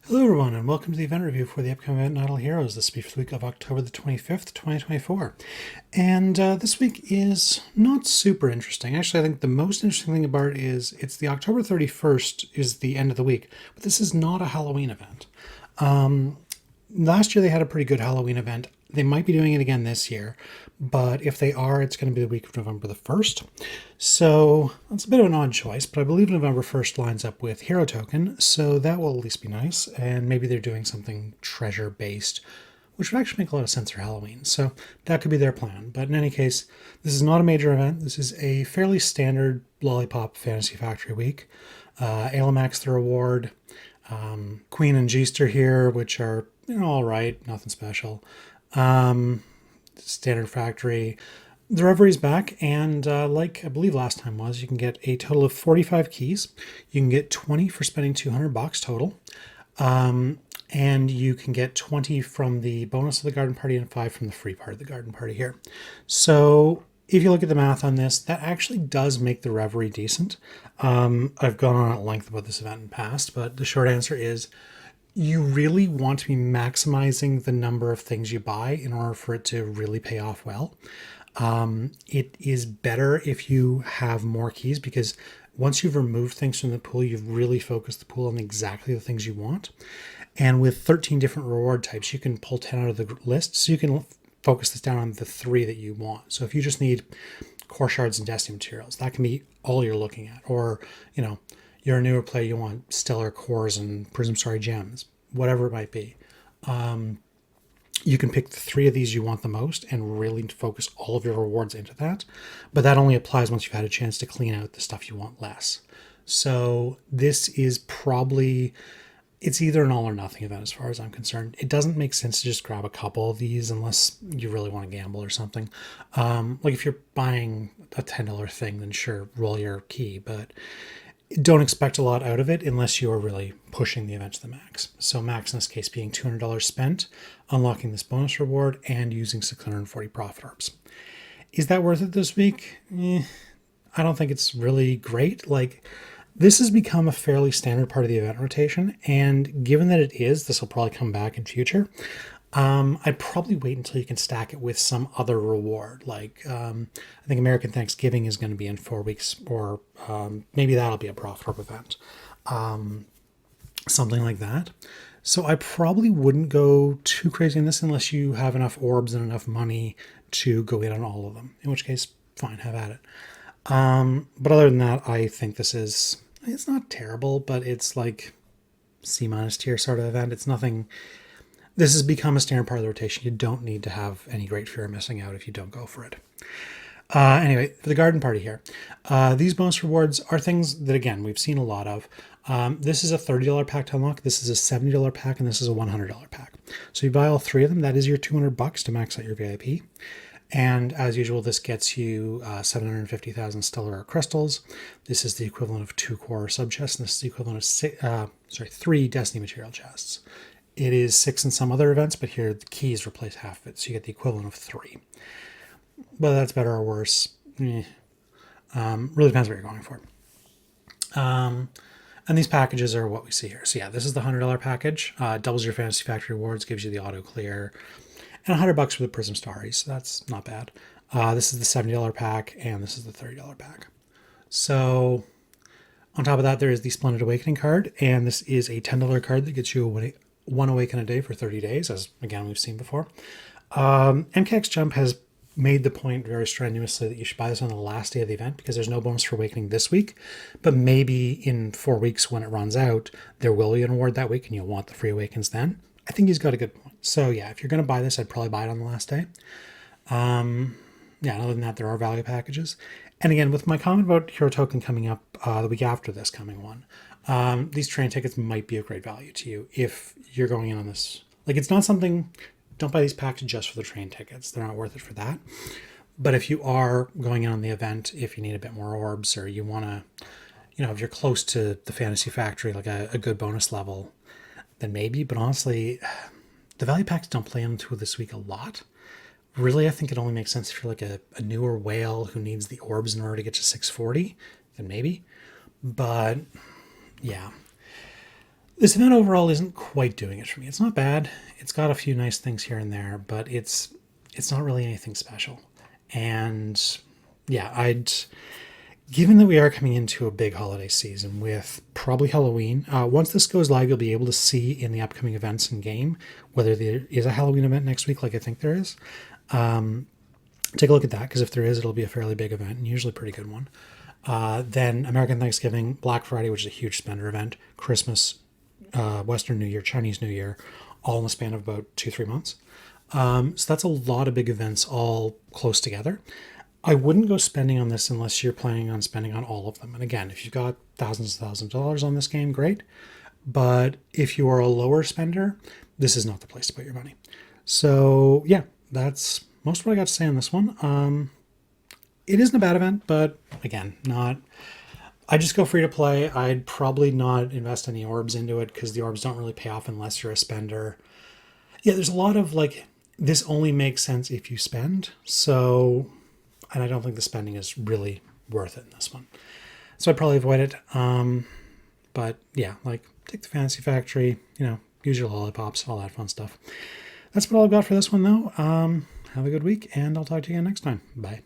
Hello everyone and welcome to the event review for the upcoming event Idle Heroes. This will be for the week of October the 25th, 2024. And this week is not super interesting. Actually, I think the most interesting thing about it is it's the October 31st is the end of the week, but this is not a Halloween event. Last year they had a pretty good Halloween event. They might be doing it again this year, but if they are, it's going to be the week of November the 1st. So that's a bit of an odd choice, but I believe November 1st lines up with Hero Token, so that will at least be nice. And maybe they're doing something treasure based, which would actually make a lot of sense for Halloween. So that could be their plan. But in any case, this is not a major event. This is a fairly standard Lollipop Fantasy Factory week. Alamax the reward. Queen and Geester here, which are all right, nothing special. Standard factory. The Reverie back, and like I believe last time was, you can get a total of 45 keys. You can get 20 for spending 200 bucks total. And you can get 20 from the bonus of the garden party and 5 from the free part of the garden party here. So if you look at the math on this, that actually does make the Reverie decent. I've gone on at length about this event in the past, but the short answer is you really want to be maximizing the number of things you buy in order for it to really pay off well. It is better if you have more keys because once you've removed things from the pool, you've really focused the pool on exactly the things you want. And with 13 different reward types, you can pull 10 out of the list. So you can focus this down on the 3 that you want. So if you just need core shards and destiny materials, that can be all you're looking at. Or, you're a newer player, you want stellar cores and prism story gems, whatever it might be. You can pick the 3 of these you want the most and really focus all of your rewards into that. But that only applies once you've had a chance to clean out the stuff you want less. So this is probably, it's either an all or nothing event as far as I'm concerned. It doesn't make sense to just grab a couple of these unless you really want to gamble or something. Like if you're buying a $10 thing, then sure, roll your key, but don't expect a lot out of it unless you are really pushing the event to the max. So max in this case being $200 spent, unlocking this bonus reward, and using 640 profit orbs. Is that worth it this week? I don't think it's really great. Like, this has become a fairly standard part of the event rotation, and given that it is, this will probably come back in future. I'd probably wait until you can stack it with some other reward. Like, I think American Thanksgiving is going to be in 4 weeks, or maybe that'll be a profit orb event. Something like that. So I probably wouldn't go too crazy in this unless you have enough orbs and enough money to go in on all of them. In which case, fine, have at it. But other than that, I think it's not terrible, but it's like C- tier sort of event. It's nothing. This has become a standard part of the rotation. You don't need to have any great fear of missing out if you don't go for it. Anyway, for the garden party here, these bonus rewards are things that, again, we've seen a lot of. This is a $30 pack to unlock, this is a $70 pack, and this is a $100 pack. So you buy all 3 of them, that is your 200 bucks to max out your VIP. And as usual, this gets you 750,000 stellar crystals. This is the equivalent of 2 core sub chests, and this is the equivalent of 3 destiny material chests. It is 6 in some other events, but here the keys replace half of it, so you get the equivalent of 3. Whether that's better or worse, really depends what you're going for. And these packages are what we see here. So yeah, this is the $100 package. Doubles your Fantasy Factory rewards, gives you the auto clear, and $100 for the Prism Starries. So that's not bad. This is the $70 pack, and this is the $30 pack. So on top of that, there is the Splendid Awakening card, and this is a $10 card that gets you one awaken a day for 30 days, as again we've seen before. MKX Jump has made the point very strenuously that you should buy this on the last day of the event because there's no bonus for awakening this week, but maybe in 4 weeks when it runs out, there will be an award that week and you'll want the free awakens then. I think he's got a good point. So yeah, if you're going to buy this, I'd probably buy it on the last day. Other than that, there are value packages. And again, with my comment about Hero Token coming up the week after this coming one, these train tickets might be of great value to you if you're going in on this. Like, it's not something, don't buy these packs just for the train tickets. They're not worth it for that. But if you are going in on the event, if you need a bit more orbs or you want to, if you're close to the Fantasy Factory, like a good bonus level, then maybe. But honestly, the value packs don't play into this week a lot. Really, I think it only makes sense if you're like a newer whale who needs the orbs in order to get to 640, then maybe. But yeah, This event overall isn't quite doing it for me. It's not bad. It's got a few nice things here and there, but it's not really anything special. And yeah, I'd given that we are coming into a big holiday season with probably Halloween. Once this goes live, you'll be able to see in the upcoming events in game whether there is a Halloween event next week, like I think there is. Take a look at that, because if there is, it'll be a fairly big event and usually a pretty good one. Then American Thanksgiving, Black Friday, which is a huge spender event, Christmas, Western New Year, Chinese New Year, all in the span of about 2-3 months. So that's a lot of big events all close together. I wouldn't go spending on this unless you're planning on spending on all of them. And again, if you've got thousands and thousands of dollars on this game, great. But if you are a lower spender, this is not the place to put your money. So yeah, that's most of what I got to say on this one. It isn't a bad event, but again, not. I just go free to play. I'd probably not invest any orbs into it because the orbs don't really pay off unless you're a spender. Yeah, there's a lot of like, this only makes sense if you spend. So, and I don't think the spending is really worth it in this one. So I'd probably avoid it. But yeah, like take the Fantasy Factory, use your lollipops, all that fun stuff. That's what I've got for this one though. Have a good week, and I'll talk to you again next time. Bye.